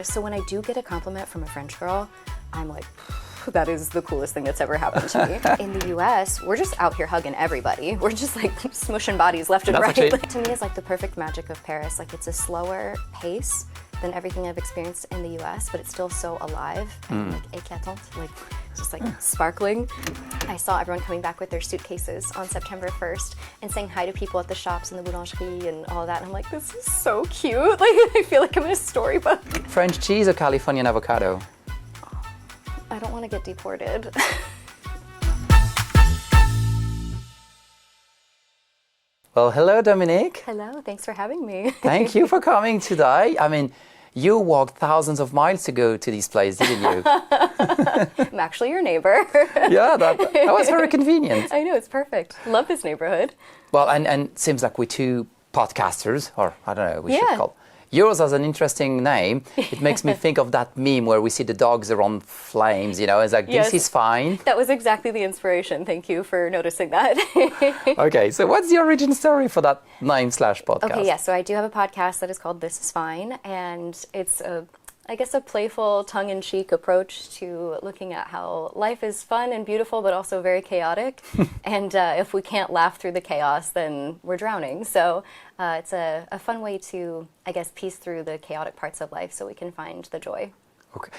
So when I do get a compliment from a French girl, I'm like, that is the coolest thing that's ever happened to me. In the US, we're just out here hugging everybody. We're just like smushing bodies left and right. To me, it's like the perfect magic of Paris. Like it's a slower pace than everything I've experienced in the US, but it's still so alive and like éclatant, like just like sparkling. I saw everyone coming back with their suitcases on September 1st and saying hi to people at the shops and the boulangerie and all that. And I'm like, this is so cute. Like I feel like I'm in a storybook. French cheese or Californian avocado? I don't want to get deported. Well, hello, Dominique. Hello, thanks for having me. Thank you for coming today. I mean, you walked thousands of miles to go to this place, didn't you? I'm actually your neighbor. Yeah, that was very convenient. I know, it's perfect. Love this neighborhood. Well, and it seems like we're two podcasters, or I don't know, we should call. Yours has an interesting name. It makes me think of that meme where we see the dogs are on flames, you know, it's like, this is fine. That was exactly the inspiration. Thank you for noticing that. Okay, so what's the origin story for that name/podcast? Okay, yeah, so I do have a podcast that is called This Is Fine, and it's I guess a playful, tongue-in-cheek approach to looking at how life is fun and beautiful, but also very chaotic. And if we can't laugh through the chaos, then we're drowning. So it's a fun way to, I guess, piece through the chaotic parts of life so we can find the joy. Okay.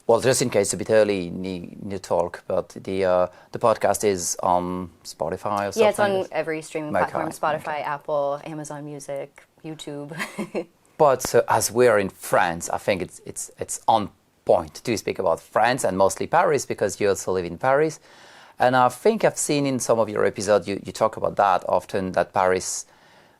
Well, just in case, a bit early, need to talk, but the podcast is on Spotify or something? Yeah, it's on every streaming platform, Spotify, okay. Apple, Amazon Music, YouTube. But as we're in France, I think it's on point to speak about France and mostly Paris because you also live in Paris. And I think I've seen in some of your episodes, you talk about that often, that Paris,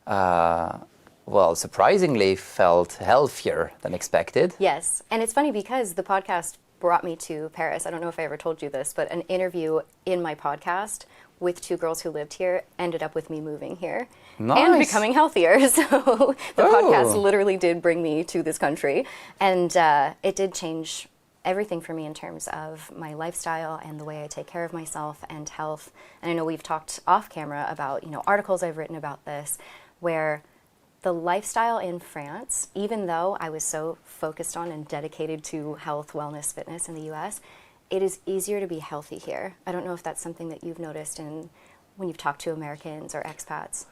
well, surprisingly felt healthier than expected. Yes, and it's funny because the podcast brought me to Paris. I don't know if I ever told you this, but an interview in my podcast with two girls who lived here ended up with me moving here. Nice. And becoming healthier. So the podcast literally did bring me to this country. And it did change everything for me in terms of my lifestyle and the way I take care of myself and health. And I know we've talked off camera about, articles I've written about this, where the lifestyle in France, even though I was so focused on and dedicated to health, wellness, fitness in the US, it is easier to be healthy here. I don't know if that's something that you've noticed when you've talked to Americans or expats.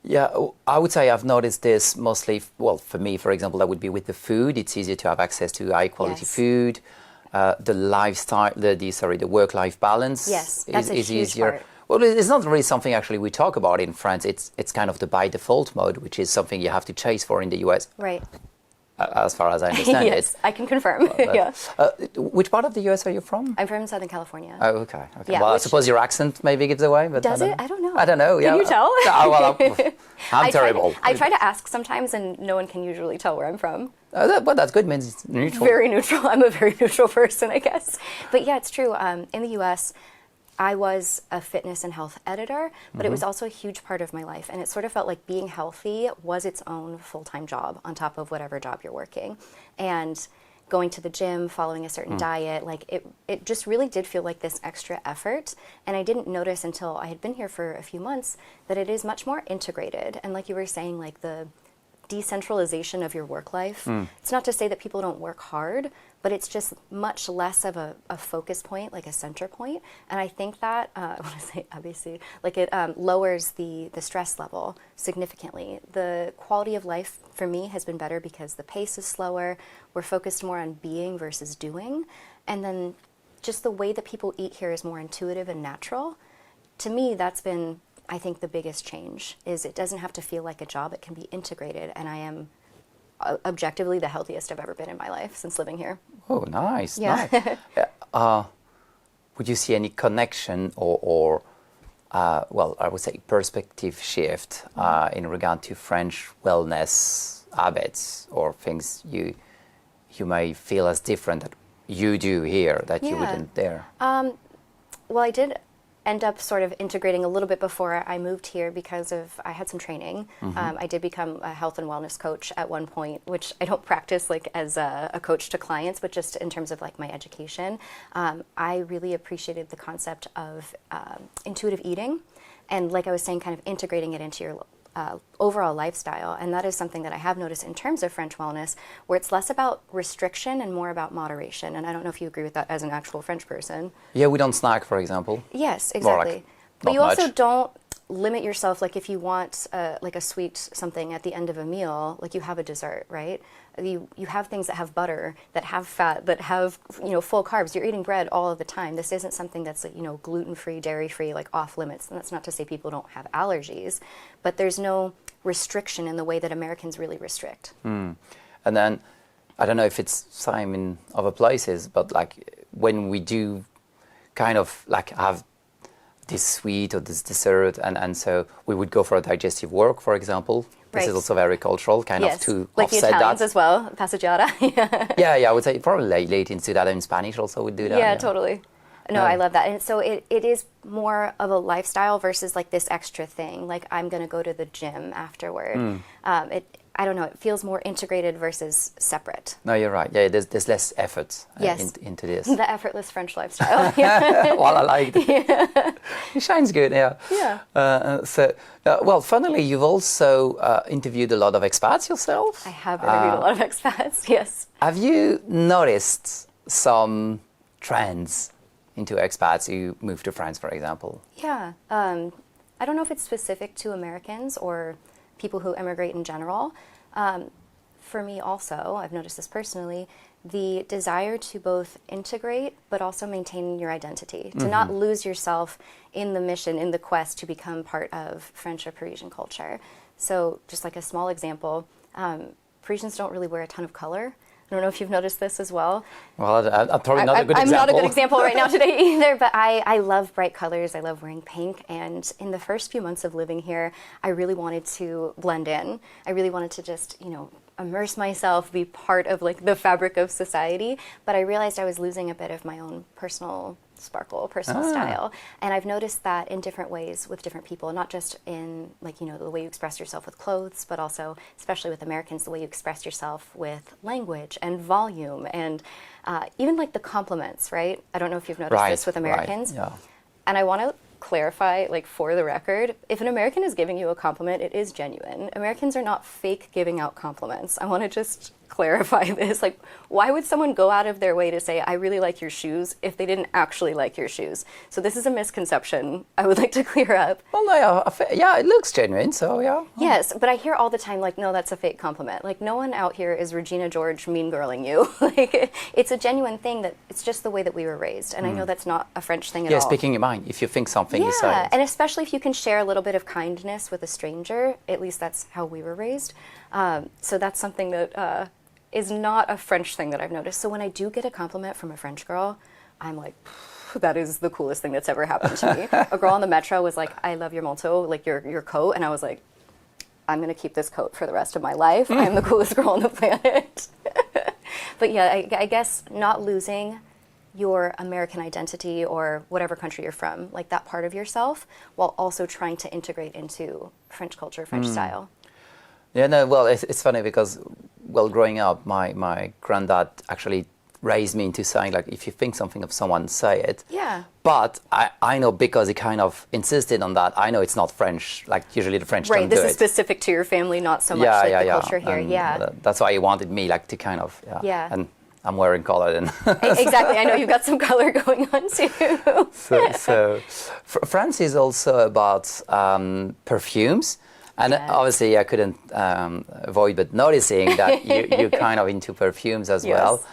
Yeah, I would say I've noticed this mostly, well, for me, for example, that would be with the food. It's easier to have access to high quality food. The lifestyle, the work-life balance that's is huge easier. Part. Well, it's not really something actually we talk about in France. It's kind of the by default mode, which is something you have to chase for in the US. Right. As far as I understand it. Yes, I can confirm. Yeah. Which part of the US are you from? I'm from Southern California. Oh, okay. Yeah, well, I suppose your accent maybe gives away. But does it? I don't know. I don't know. Yeah. Can you tell? I'm terrible. I try to ask sometimes, and no one can usually tell where I'm from. But that's good. It means it's neutral. Very neutral. I'm a very neutral person, I guess. But yeah, it's true. In the US, I was a fitness and health editor, but it was also a huge part of my life. And it sort of felt like being healthy was its own full-time job on top of whatever job you're working. And going to the gym, following a certain diet, like it just really did feel like this extra effort. And I didn't notice until I had been here for a few months that it is much more integrated. And like you were saying, like the decentralization of your work life. It's not to say that people don't work hard, but it's just much less of a focus point, like a center point. And I think that, I want to say obviously, like it lowers the stress level significantly. The quality of life for me has been better because the pace is slower. We're focused more on being versus doing. And then just the way that people eat here is more intuitive and natural. To me, that's been, I think, the biggest change is it doesn't have to feel like a job. It can be integrated. And I am objectively the healthiest I've ever been in my life since living here. Oh, nice. Yeah. Nice. Would you see any connection or well, I would say perspective shift in regard to French wellness habits or things you may feel as different that you do here that you wouldn't there? Well, I did end up sort of integrating a little bit before I moved here because I had some training. I did become a health and wellness coach at one point, which I don't practice like as a coach to clients, but just in terms of like my education. I really appreciated the concept of intuitive eating and, like I was saying, kind of integrating it into your overall lifestyle. And that is something that I have noticed in terms of French wellness, where it's less about restriction and more about moderation. And I don't know if you agree with that as an actual French person. Yeah, we don't snack, for example. Yes, More exactly. like, But not you also much. don't limit yourself, like if you want like a sweet something at the end of a meal, like you have a dessert, right? You have things that have butter, that have fat, that have, you know, full carbs. You're eating bread all of the time. This isn't something that's, you know, gluten-free, dairy-free, like off limits. And that's not to say people don't have allergies, but there's no restriction in the way that Americans really restrict. And then, I don't know if it's same in other places, but like when we do kind of like have this sweet or this dessert, and so we would go for a digestive work, for example. This Right. is also very cultural, kind of to like the offset Italians that. as well, passeggiata. Yeah, I would say probably Latins do that, in Spanish also would do that. Yeah, totally. No, Yeah. I love that. And so it is more of a lifestyle versus like this extra thing. Like I'm going to go to the gym afterward. I don't know, it feels more integrated versus separate. No, you're right. Yeah, there's less effort Yes. into this. The effortless French lifestyle. Well, I like it. It shines good, yeah. Yeah. Well, funnily, you've also interviewed a lot of expats yourself. I have interviewed a lot of expats, yes. Have you noticed some trends into expats who moved to France, for example? Yeah. I don't know if it's specific to Americans or people who immigrate in general. For me also, I've noticed this personally, the desire to both integrate but also maintain your identity, to not lose yourself in the mission, in the quest to become part of French or Parisian culture. So just like a small example, Parisians don't really wear a ton of color. I don't know if you've noticed this as well. Well, I'm probably not a good I'm example. not a good example right now today either, but I love bright colors. I love wearing pink. And in the first few months of living here, I really wanted to blend in. I really wanted to just, you know, immerse myself, be part of like the fabric of society. But I realized I was losing a bit of my own personal sparkle, personal style. And I've noticed that in different ways with different people, not just in like, you know, the way you express yourself with clothes, but also, especially with Americans, the way you express yourself with language and volume and even like the compliments, right? I don't know if you've noticed this with Americans. Right, yeah. And I want to clarify, like for the record, if an American is giving you a compliment, it is genuine. Americans are not fake giving out compliments. I want to just clarify this. Like, why would someone go out of their way to say, I really like your shoes, if they didn't actually like your shoes? So this is a misconception I would like to clear up. Well, no, yeah, it looks genuine, so yeah. Yes, but I hear all the time, like, no, that's a fake compliment. Like, no one out here is Regina George mean girling you. Like, it's a genuine thing that it's just the way that we were raised. And I know that's not a French thing at all. Yeah, speaking your mind. If you think something, you say Yeah, it. and especially if you can share a little bit of kindness with a stranger, at least that's how we were raised. So that's something that is not a French thing that I've noticed. So when I do get a compliment from a French girl, I'm like, that is the coolest thing that's ever happened to me. A girl on the metro was like, I love your manteau, like your coat. And I was like, I'm going to keep this coat for the rest of my life. I'm the coolest girl on the planet. But yeah, I guess not losing your American identity or whatever country you're from, like that part of yourself, while also trying to integrate into French culture, French style. Yeah, no, well, it's funny because, well, growing up, my granddad actually raised me into saying, like, if you think something of someone, say it. Yeah. But I know because he kind of insisted on that, I know it's not French. Like, usually the French Right, don't do this it. is specific to your family, not so much like the culture here. And Yeah. that's why he wanted me, like, to kind of, Yeah. And I'm wearing color then. Exactly. I know you've got some color going on too. so France is also about perfumes. And Yes. obviously, I couldn't avoid but noticing that you're kind of into perfumes as well.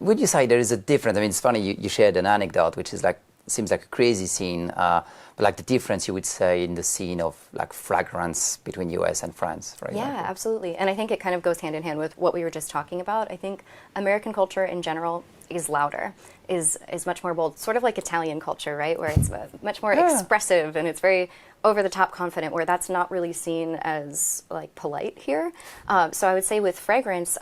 Would you say there is a difference? I mean, it's funny, you shared an anecdote, which is like, seems like a crazy scene, but like the difference you would say in the scene of like fragrance between US and France, for example. Yeah, absolutely. And I think it kind of goes hand in hand with what we were just talking about. I think American culture in general is louder, is much more bold, sort of like Italian culture, right? Where it's much more expressive and it's very over-the-top confident, where that's not really seen as like polite here. So I would say with fragrance,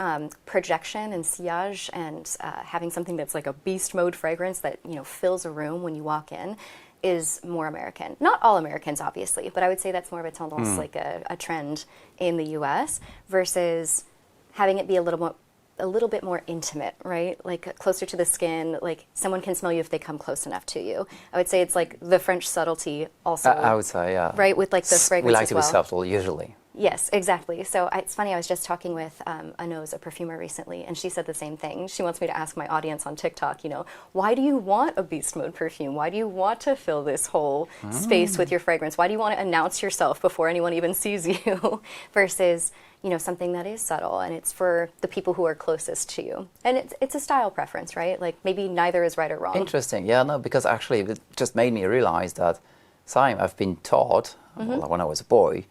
projection and sillage and having something that's like a beast mode fragrance that, you know, fills a room when you walk in is more American. Not all Americans, obviously, but I would say that's more of a tendance, like a trend in the US versus having it be a little a little bit more intimate, right? Like closer to the skin, like someone can smell you if they come close enough to you. I would say it's like the French subtlety also. I would say, yeah. Right, with like the fragrance We like as to well. be subtle, usually. Yes, exactly. So it's funny, I was just talking with a perfumer recently, and she said the same thing. She wants me to ask my audience on TikTok, why do you want a beast mode perfume? Why do you want to fill this whole space with your fragrance? Why do you want to announce yourself before anyone even sees you? Versus, something that is subtle, and it's for the people who are closest to you. And it's a style preference, right? Like maybe neither is right or wrong. Interesting. Yeah, no, because actually it just made me realize that I've been taught, well, when I was a boy,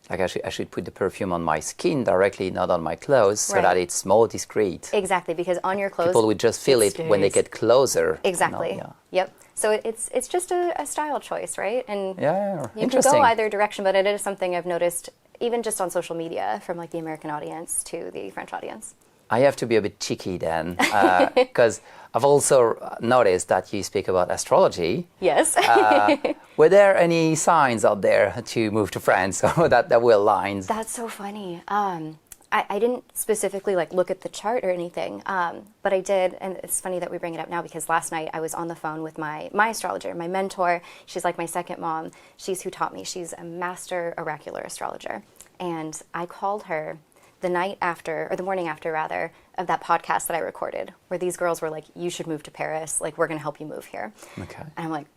like I should put the perfume on my skin directly, not on my clothes, so that it's more discreet. Exactly, because on your clothes, people would just feel it when they get closer. Exactly. Yeah. Yep. So it's just a style choice, right? And yeah, you can go either direction, but it is something I've noticed even just on social media from like the American audience to the French audience. I have to be a bit cheeky then, because I've also noticed that you speak about astrology. Yes. Were there any signs out there to move to France or that were lines? That's so funny. I didn't specifically like look at the chart or anything, but I did, and it's funny that we bring it up now because last night I was on the phone with my astrologer, my mentor. She's like my second mom. She's who taught me. She's a master oracular astrologer, and I called her the night after, or the morning after rather, of that podcast that I recorded, where these girls were like, "You should move to Paris. Like, we're going to help you move here." Okay. And I'm like,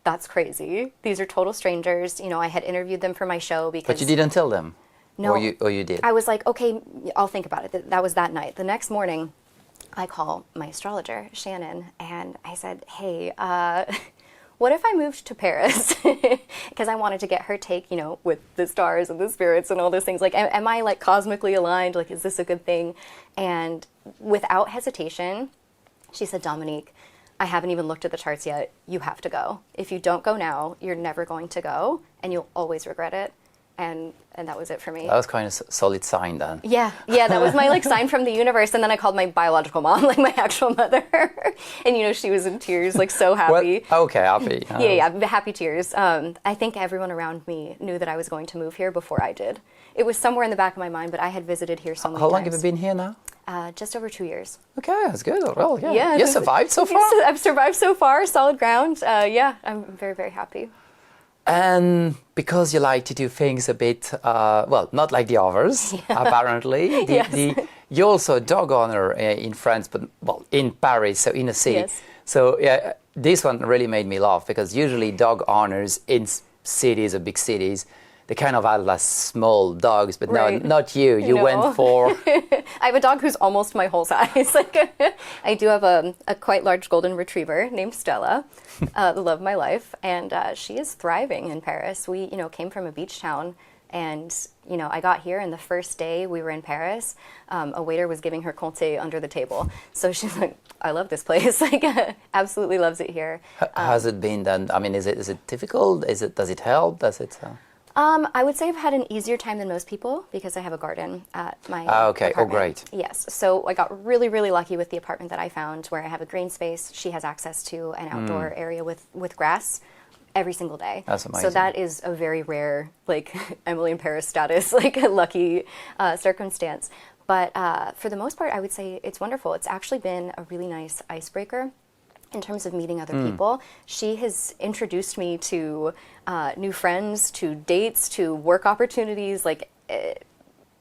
that's crazy. These are total strangers. I had interviewed them for my show because. But you didn't tell them. No. Or you did. I was like, okay, I'll think about it. That was that night. The next morning, I call my astrologer, Shannon, and I said, hey, what if I moved to Paris? Because I wanted to get her take, with the stars and the spirits and all those things. Like, am I like cosmically aligned? Like, is this a good thing? And without hesitation, she said, Dominique, I haven't even looked at the charts yet. You have to go. If you don't go now, you're never going to go, and you'll always regret it. And that was it for me. That was kind of solid sign then. Yeah, that was my like sign from the universe. And then I called my biological mom, like my actual mother, and she was in tears, like so happy. Well, okay, happy. Yeah, happy tears. I think everyone around me knew that I was going to move here before I did. It was somewhere in the back of my mind, but I had visited here so many times. How long have you been here now? Just over 2 years. Okay, that's good. Well, yeah. Yeah, You survived so far? I've survived so far, solid ground. I'm very, very happy. And because you like to do things a bit, not like the others, apparently. You're also a dog owner in France, but in Paris, so in a city. Yes. So yeah, this one really made me laugh because usually dog owners in cities or big cities, they kind of have like small dogs, but right. no, not you. You went for... I have a dog who's almost my whole size. I do have a quite large golden retriever named Stella, the love of my life, and she is thriving in Paris. We, came from a beach town, and, I got here, and the first day we were in Paris, a waiter was giving her Comté under the table. So she's like, I love this place. Absolutely loves it here. Has it been then? I mean, is it difficult? Does it help? Does it... I would say I've had an easier time than most people because I have a garden at my okay. apartment. Oh, great. Yes. So I got really, really lucky with the apartment that I found where I have a green space. She has access to an outdoor area with grass every single day. That's amazing. So that is a very rare, like, Emily in Paris status, like a lucky circumstance. But for the most part, I would say it's wonderful. It's actually been a really nice icebreaker. In terms of meeting other people, she has introduced me to new friends, to dates, to work opportunities. Like,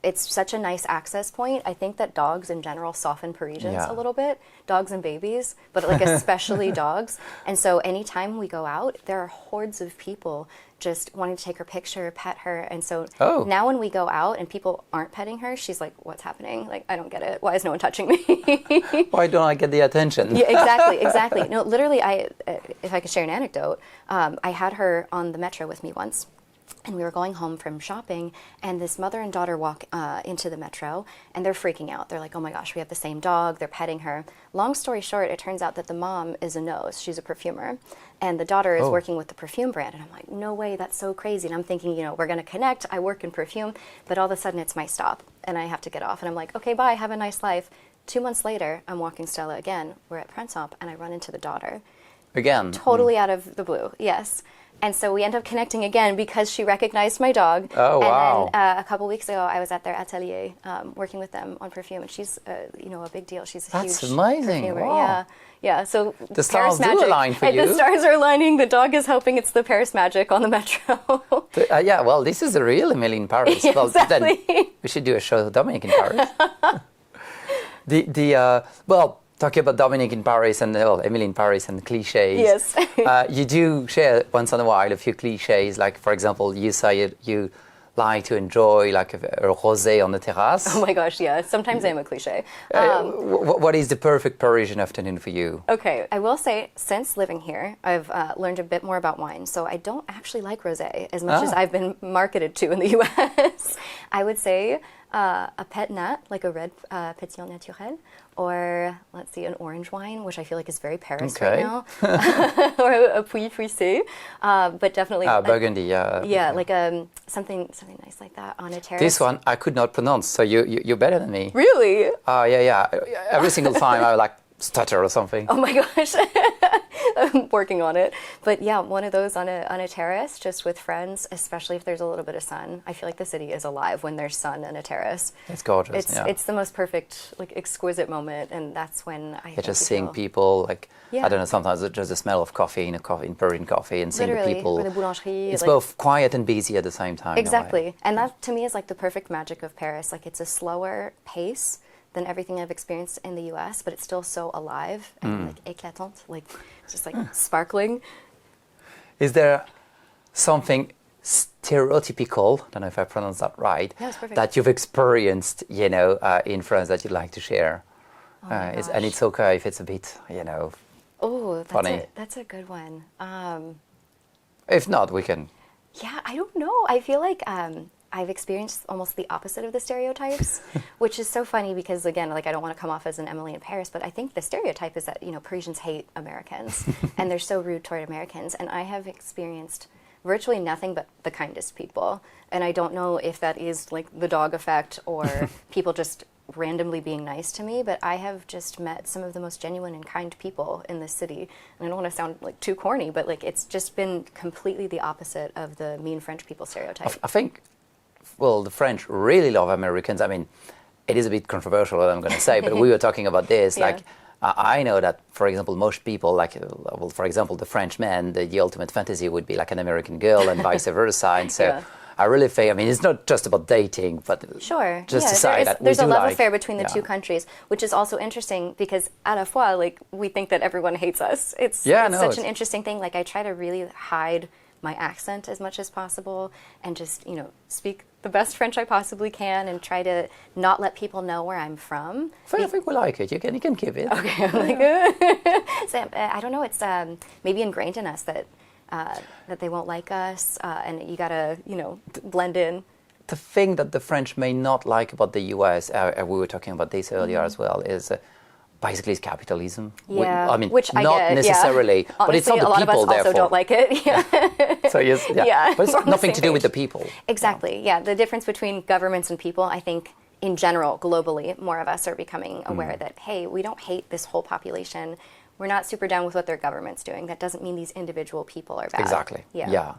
it's such a nice access point. I think that dogs in general soften Parisians a little bit, dogs and babies, but like especially dogs. And so anytime we go out, there are hordes of people just wanting to take her picture, pet her. And so now when we go out and people aren't petting her, she's like, what's happening? Like, I don't get it. Why is no one touching me? Why don't I get the attention? Yeah, exactly. No, literally, if I could share an anecdote, I had her on the metro with me once. And we were going home from shopping, and this mother and daughter walk into the metro, and they're freaking out. They're like, oh my gosh, we have the same dog. They're petting her. Long story short, it turns out that the mom is a nose. She's a perfumer. And the daughter is working with the perfume brand. And I'm like, no way, that's so crazy. And I'm thinking, we're going to connect. I work in perfume. But all of a sudden, it's my stop, and I have to get off. And I'm like, okay, bye. Have a nice life. 2 months later, I'm walking Stella again. We're at Printemps, and I run into the daughter. Again. Totally out of the blue, yes. And so we end up connecting again because she recognized my dog. Oh, wow. And then a couple weeks ago, I was at their atelier working with them on perfume, and she's, a big deal. She's a That's huge amazing. perfumer. Wow. Yeah, yeah. So The Paris stars do magic. align for you. The stars are aligning. The dog is helping. It's the Paris magic on the metro. Yeah, well, this is a real Emily in Paris. Yeah, Well, exactly. then we should do a show with Dominique in Paris. Well, talking about Dominique in Paris and Emily in Paris and clichés. Yes. You do share once in a while a few clichés. Like, for example, you say you like to enjoy like a rosé on the terrace. Oh my gosh, yeah. Sometimes I'm a cliche. What is the perfect Parisian afternoon for you? Okay, I will say, since living here, I've learned a bit more about wine. So I don't actually like rosé as much as I've been marketed to in the U.S. I would say a pet nat, like a red pétillant naturel, or let's see, an orange wine, which I feel like is very Paris right now, or a puy puissé, but definitely Burgundy, yeah. Yeah, like something nice like that on a terrace. This one I could not pronounce, so you're better than me. Really? Yeah. Every single time I like stutter or something. Oh my gosh. I'm working on it. But yeah, one of those on a terrace, just with friends, especially if there's a little bit of sun. I feel like the city is alive when there's sun and a terrace. It's gorgeous. It's the most perfect, like, exquisite moment, and that's when I just seeing people, like, Yeah. I don't know, sometimes it's just the smell of coffee in Persian coffee, and seeing the Literally, people. or the boulangerie. It's like, both quiet and busy at the same time. in a way. exactly. And that to me is like the perfect magic of Paris. Like, it's a slower pace than everything I've experienced in the US, but it's still so alive and like éclatante, like just like sparkling. Is there something stereotypical, I don't know if I pronounced that right, Yeah, it's perfect. that you've experienced, in France that you'd like to share? Oh my And gosh. it's okay if it's a bit, Oh, funny. That's a good one. If not, we can. Yeah, I don't know. I feel like I've experienced almost the opposite of the stereotypes, which is so funny because, again, like, I don't want to come off as an Emily in Paris, but I think the stereotype is that, Parisians hate Americans and they're so rude toward Americans. And I have experienced virtually nothing but the kindest people. And I don't know if that is like the dog effect or people just randomly being nice to me, but I have just met some of the most genuine and kind people in this city. And I don't want to sound like too corny, but like, it's just been completely the opposite of the mean French people stereotype. I think, well, the French really love Americans. I mean, it is a bit controversial what I'm going to say, but we were talking about this. Yeah. Like, I know that, for example, most people, like, well, for example, the French man, the ultimate fantasy would be like an American girl and vice versa. And so Yeah. I really think, I mean, it's not just about dating, but Sure. just yeah, to say that there's we a do love like, affair between the yeah. two countries, which is also interesting because à la fois, like, we think that everyone hates us. It's No, such an interesting thing. Like, I try to really hide my accent as much as possible and just, speak the best French I possibly can and try to not let people know where I'm from. I think we like it. You can keep it. Okay, I'm like, so, I don't know. It's maybe ingrained in us that they won't like us, and you gotta, blend in. The thing that the French may not like about the US, we were talking about this earlier as well, is basically it's capitalism. Yeah, I mean, which I not get, necessarily, yeah. but it's Honestly, not the people. a lot of us therefore, also don't like it. Yeah. So yes, yeah. Yeah, But it's we're on the nothing to same do with the page. people. Exactly. Yeah, the difference between governments and people, I think, in general, globally, more of us are becoming aware that, hey, we don't hate this whole population. We're not super down with what their government's doing. That doesn't mean these individual people are bad. Exactly. Yeah.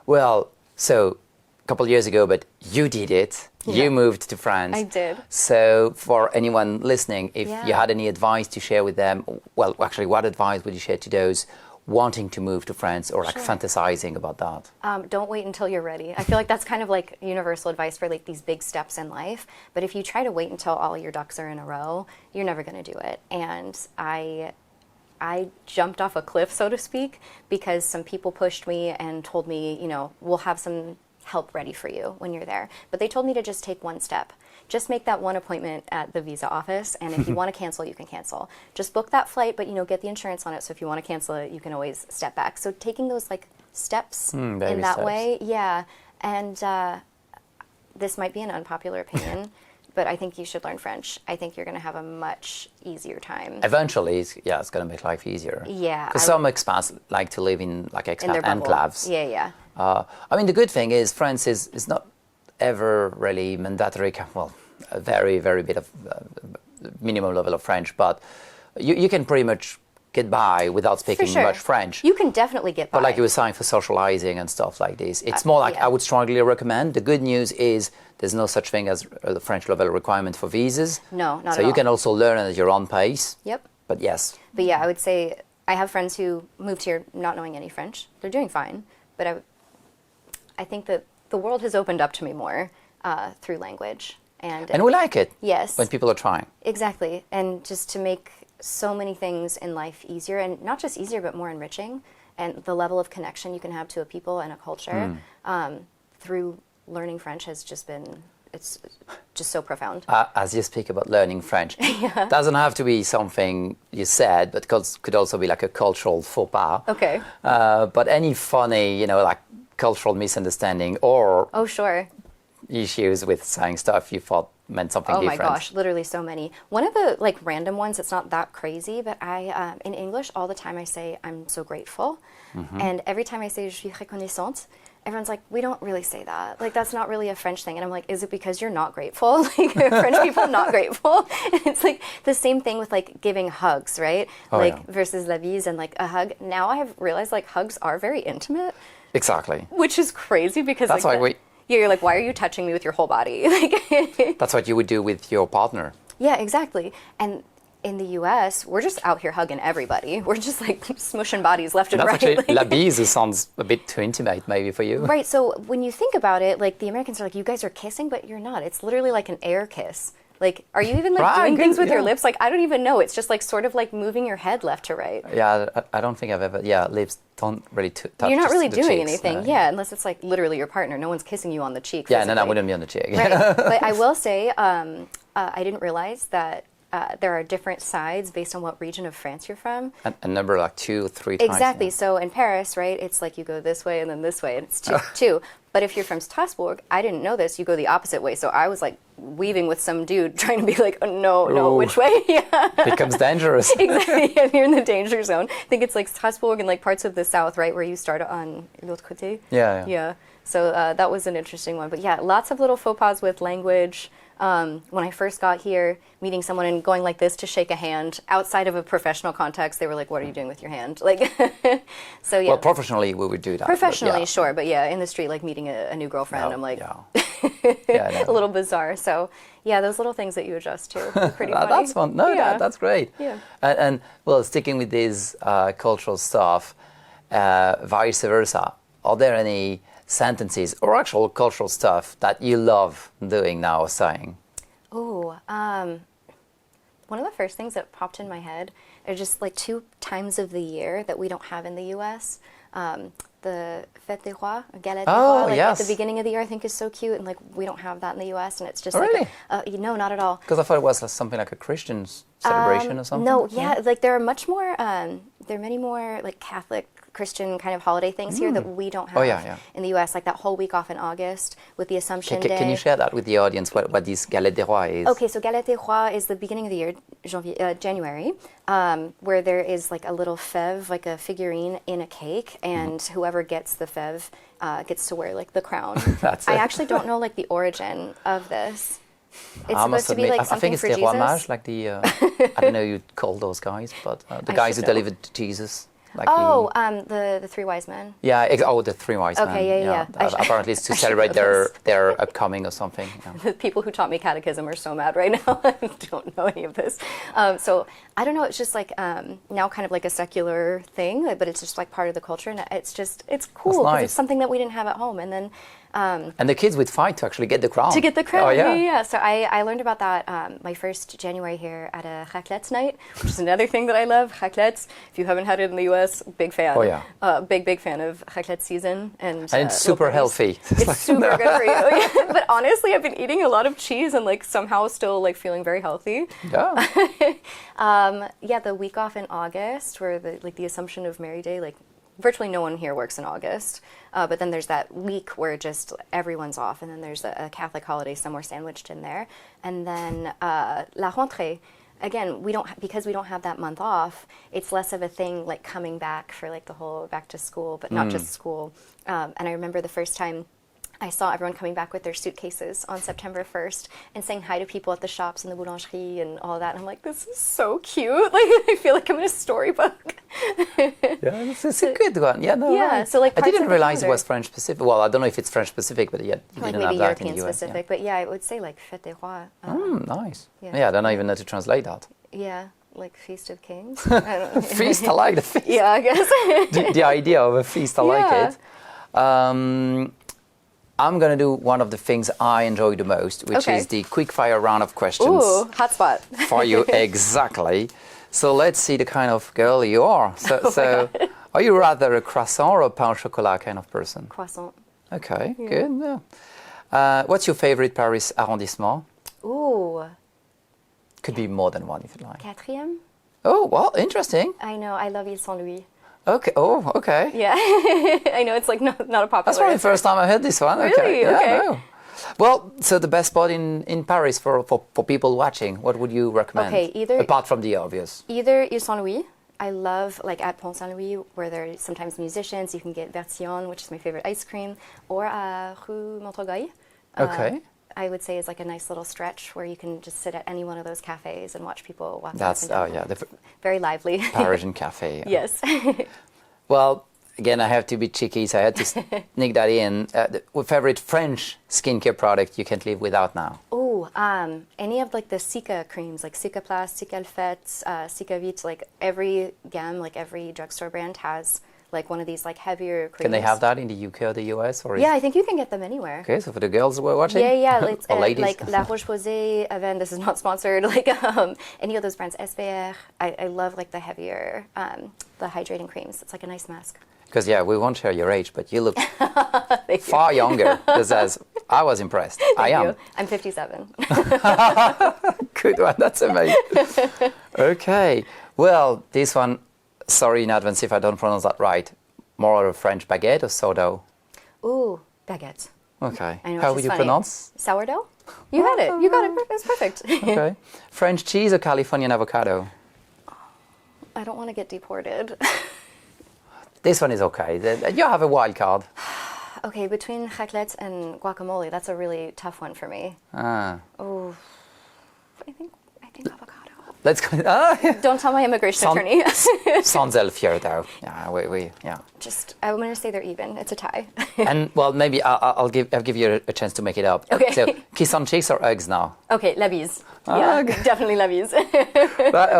Well, so a couple of years ago, but you did it. Yeah. You moved to France. I did. So for anyone listening, if Yeah. you had any advice to share with them, well, actually, what advice would you share to those wanting to move to France or like fantasizing about that? Don't wait until you're ready. I feel like that's kind of like universal advice for like these big steps in life. But if you try to wait until all your ducks are in a row, you're never going to do it. And I jumped off a cliff, so to speak, because some people pushed me and told me, we'll have some help ready for you when you're there. But they told me to just take one step. Just make that one appointment at the visa office, and if you want to cancel, you can cancel. Just book that flight, but get the insurance on it, so if you want to cancel it, you can always step back. So taking those like steps in baby that steps. way, yeah. And this might be an unpopular opinion, but I think you should learn French. I think you're going to have a much easier time. Eventually, it's going to make life easier. Yeah, Because some expats like to live in like in expat their bubble. enclaves. Yeah. I mean, the good thing is France is not ever really mandatory. Well, a very, very bit of minimum level of French, but you can pretty much get by without speaking For sure. much French. You can definitely get by. But like you were saying, for socializing and stuff like this, it's more like yeah. I would strongly recommend. The good news is there's no such thing as the French level requirement for visas. No, not at all. So you can also learn at your own pace. Yep. But yes. But yeah, I would say I have friends who moved here not knowing any French. They're doing fine. But I think that the world has opened up to me more through language. And we like it. Yes. When people are trying. Exactly. And just to make so many things in life easier, and not just easier, but more enriching. And the level of connection you can have to a people and a culture through learning French has just been, it's just so profound. As you speak about learning French, doesn't have to be something you said, but could also be like a cultural faux pas. Okay. But any funny, like cultural misunderstanding or Oh, sure. issues with saying stuff you thought meant something different. Oh my gosh, literally so many. One of the like random ones, it's not that crazy, but I in English all the time I say I'm so grateful, and every time I say je suis reconnaissante, everyone's like, we don't really say that. Like that's not really a French thing, and I'm like, is it because you're not grateful? Like French people not grateful? And it's like the same thing with like giving hugs, right? Versus la bise and like a hug. Now I have realized like hugs are very intimate. Exactly. Which is crazy because that's like, why you're like, why are you touching me with your whole body? Like that's what you would do with your partner. Yeah, exactly. And in the U.S., we're just out here hugging everybody. We're just like smushing bodies left and That's right. actually, la bise sounds a bit too intimate maybe for you. Right. So when you think about it, like the Americans are like, you guys are kissing, but you're not. It's literally like an air kiss. Like, are you even like doing things with your lips? Like, I don't even know. It's just like sort of like moving your head left to right. Yeah, I don't think I've ever. Yeah, lips don't really touch. You're not really the doing cheeks. anything. Yeah, unless it's like literally your partner. No one's kissing you on the cheek. Yeah, physically. no, wouldn't be on the cheek. Right. But I will say, I didn't realize that there are different sides based on what region of France you're from. A number like 2 or 3 times. Exactly. Yeah. So in Paris, right, it's like you go this way and then this way, and it's two. But if you're from Strasbourg, I didn't know this, you go the opposite way. So I was like weaving with some dude trying to be like, oh, no, which way? Yeah. Becomes dangerous. Exactly. And you're in the danger zone. I think it's like Strasbourg and like parts of the south, right, where you start on l'autre côté. Yeah. Yeah. So that was an interesting one. But yeah, lots of little faux pas with language. When I first got here, meeting someone and going like this to shake a hand outside of a professional context, they were like, what are you doing with your hand? Like, so yeah. Well, professionally, we would do that. Professionally, sure. But yeah, in the street, like meeting a new girlfriend, I'm like, a little bizarre. So yeah, those little things that you adjust to are pretty funny. That's fun. No, that's great. Yeah. And well, sticking with this cultural stuff, vice versa, are there any sentences or actual cultural stuff that you love doing now or saying? Oh, one of the first things that popped in my head are just like 2 times of the year that we don't have in the U.S. The Fête des Rois, Galette des Rois, like at the beginning of the year, I think is so cute, and like we don't have that in the U.S. and it's just really? No, not at all. Because I thought it was something like a Christian celebration or something. No, yeah, like there are much more. There are many more like Catholic, Christian kind of holiday things here that we don't have in the U.S. Like that whole week off in August with the Assumption Day. Can you share that with the audience? What this Galette des Rois is? Okay, so Galette des Rois is the beginning of the year, January, where there is like a little fève, like a figurine in a cake, and whoever gets the fève gets to wear like the crown. I actually don't know like the origin of this. It's supposed to be like something for Jesus. I think it's the Rois Mages, like the I don't know you'd call those guys, but the guys who delivered Jesus. Like the 3 wise men. Yeah, the 3 wise men. Okay, yeah. Apparently it's to celebrate their upcoming or something. Yeah. The people who taught me catechism are so mad right now. I don't know any of this. So I don't know, it's just like now kind of like a secular thing, but it's just like part of the culture, and it's cool because nice. it's something that we didn't have at home. And then and the kids would fight to actually get the crown. To get the crown, oh, yeah. So I learned about that my first January here at a Raclette night, which is another thing that I love. Raclette, if you haven't had it in the U.S., big fan. Oh, yeah. Big fan of Raclette season. And it's super healthy. It's super good for you. Yeah. But honestly, I've been eating a lot of cheese and like somehow still like feeling very healthy. Yeah. The week off in August, where the Assumption of Mary Day, like virtually no one here works in August, but then there's that week where just everyone's off, and then there's a Catholic holiday somewhere sandwiched in there, and then La Rentrée. Again, because we don't have that month off, it's less of a thing like coming back for like the whole back to school, but not just school. And I remember the first time I saw everyone coming back with their suitcases on September 1st and saying hi to people at the shops and the boulangerie and all that. And I'm like, this is so cute. Like, I feel like I'm in a storybook. Yeah, it's a good one. Yeah, no, Yeah, right. so like I parts didn't of the realize it calendar. was French specific. Well, I don't know if it's French specific, but yeah, you Like didn't maybe have that in European the US. specific. But yeah, I would say like Fête des Rois. Nice. Yeah. Yeah, I don't even know to translate that. Yeah, like Feast of Kings. I don't know. Feast, I like the feast. Yeah, I guess. The idea of a feast, I like Yeah. it. I'm going to do one of the things I enjoy the most, which Okay. is the quick fire round of questions Ooh, hotspot. for you. Exactly. So let's see the kind of girl you are. So are you rather a croissant or a pain au chocolat kind of person? Croissant. Okay, good. Yeah. What's your favorite Paris arrondissement? Ooh, Could be more than one if you like. quatrième? Oh, well, interesting. I know, I love Ile Saint-Louis. Okay. Oh, okay. Yeah, I know it's like not a popular. That's probably the first time I heard this one. Okay. Really? Yeah, Okay. no. Well, so the best spot in Paris for people watching, what would you recommend? Okay, either- apart from the obvious. Either Ile Saint-Louis. I love, like, at Pont Saint-Louis, where there are sometimes musicians, you can get Vertillon, which is my favorite ice cream, or Rue Montorgueil. Okay. I would say is like a nice little stretch where you can just sit at any one of those cafes and watch people walk That's up and down. the Very lively. Parisian cafe. Yes. Well, again, I have to be cheeky, so I had to sneak that in. The favorite French skincare product you can't live without now? Oh, any of like the Cica creams, like Cica Plus, Cica Fête, Cica Vite, like every gamme, like every drugstore brand has like one of these like heavier creams. Can they have that in the UK or the US? Or Yeah, I think you can get them anywhere. Okay, so for the girls who are watching? Yeah, it's, or ladies? like La Roche-Posay, Aven, this is not sponsored, like any of those brands, SPR. I love like the heavier, the hydrating creams. It's like a nice mask. Because, yeah, we won't share your age, but you look far younger. As I was impressed. I am. You. I'm 57. Good one. That's amazing. Okay. Well, this one, sorry in advance if I don't pronounce that right. More of a French baguette or sourdough? Ooh, baguette. Okay. I know, How it's would just you funny. pronounce? Sourdough? You had it. You got it. It's perfect. Okay. French cheese or Californian avocado? I don't want to get deported. This one is okay. You have a wild card. Okay, between raclette and guacamole, that's a really tough one for me. Oh, I think avocado. Let's go. Yeah. Don't tell my immigration attorney. Sans elfier, though. Yeah, yeah. Just, I'm going to say they're even. It's a tie. And well, maybe I'll give you a chance to make it up. Okay. So, kiss on cheeks or eggs now? Okay, la bise. Yeah, Okay. definitely la bise.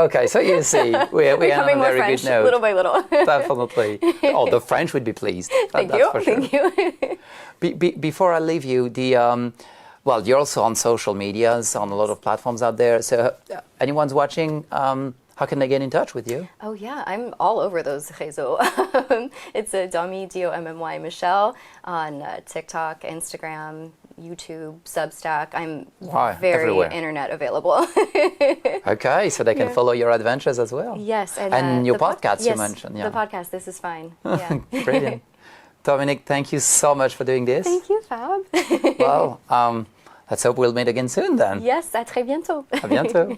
Okay, so you see, we're on Becoming a more very French, good note. little by little. Definitely. Oh, the French would be pleased. Thank That's you. for sure. Thank you. Before I leave you, well, you're also on social medias, on a lot of platforms out there. So, anyone's watching, how can they get in touch with you? Oh yeah, I'm all over those réseaux. It's Domi, D-O-M-M-Y, Michelle, on TikTok, Instagram, YouTube, Substack. I'm very everywhere. internet available. Okay, so they can follow your adventures as well. Yes. And your the podcast you yes, mentioned. Yeah. the podcast, This Is Fine. Yeah. Brilliant. Dominique, thank you so much for doing this. Thank you, Fab. Well, let's hope we'll meet again soon then. Yes, à très bientôt. À bientôt.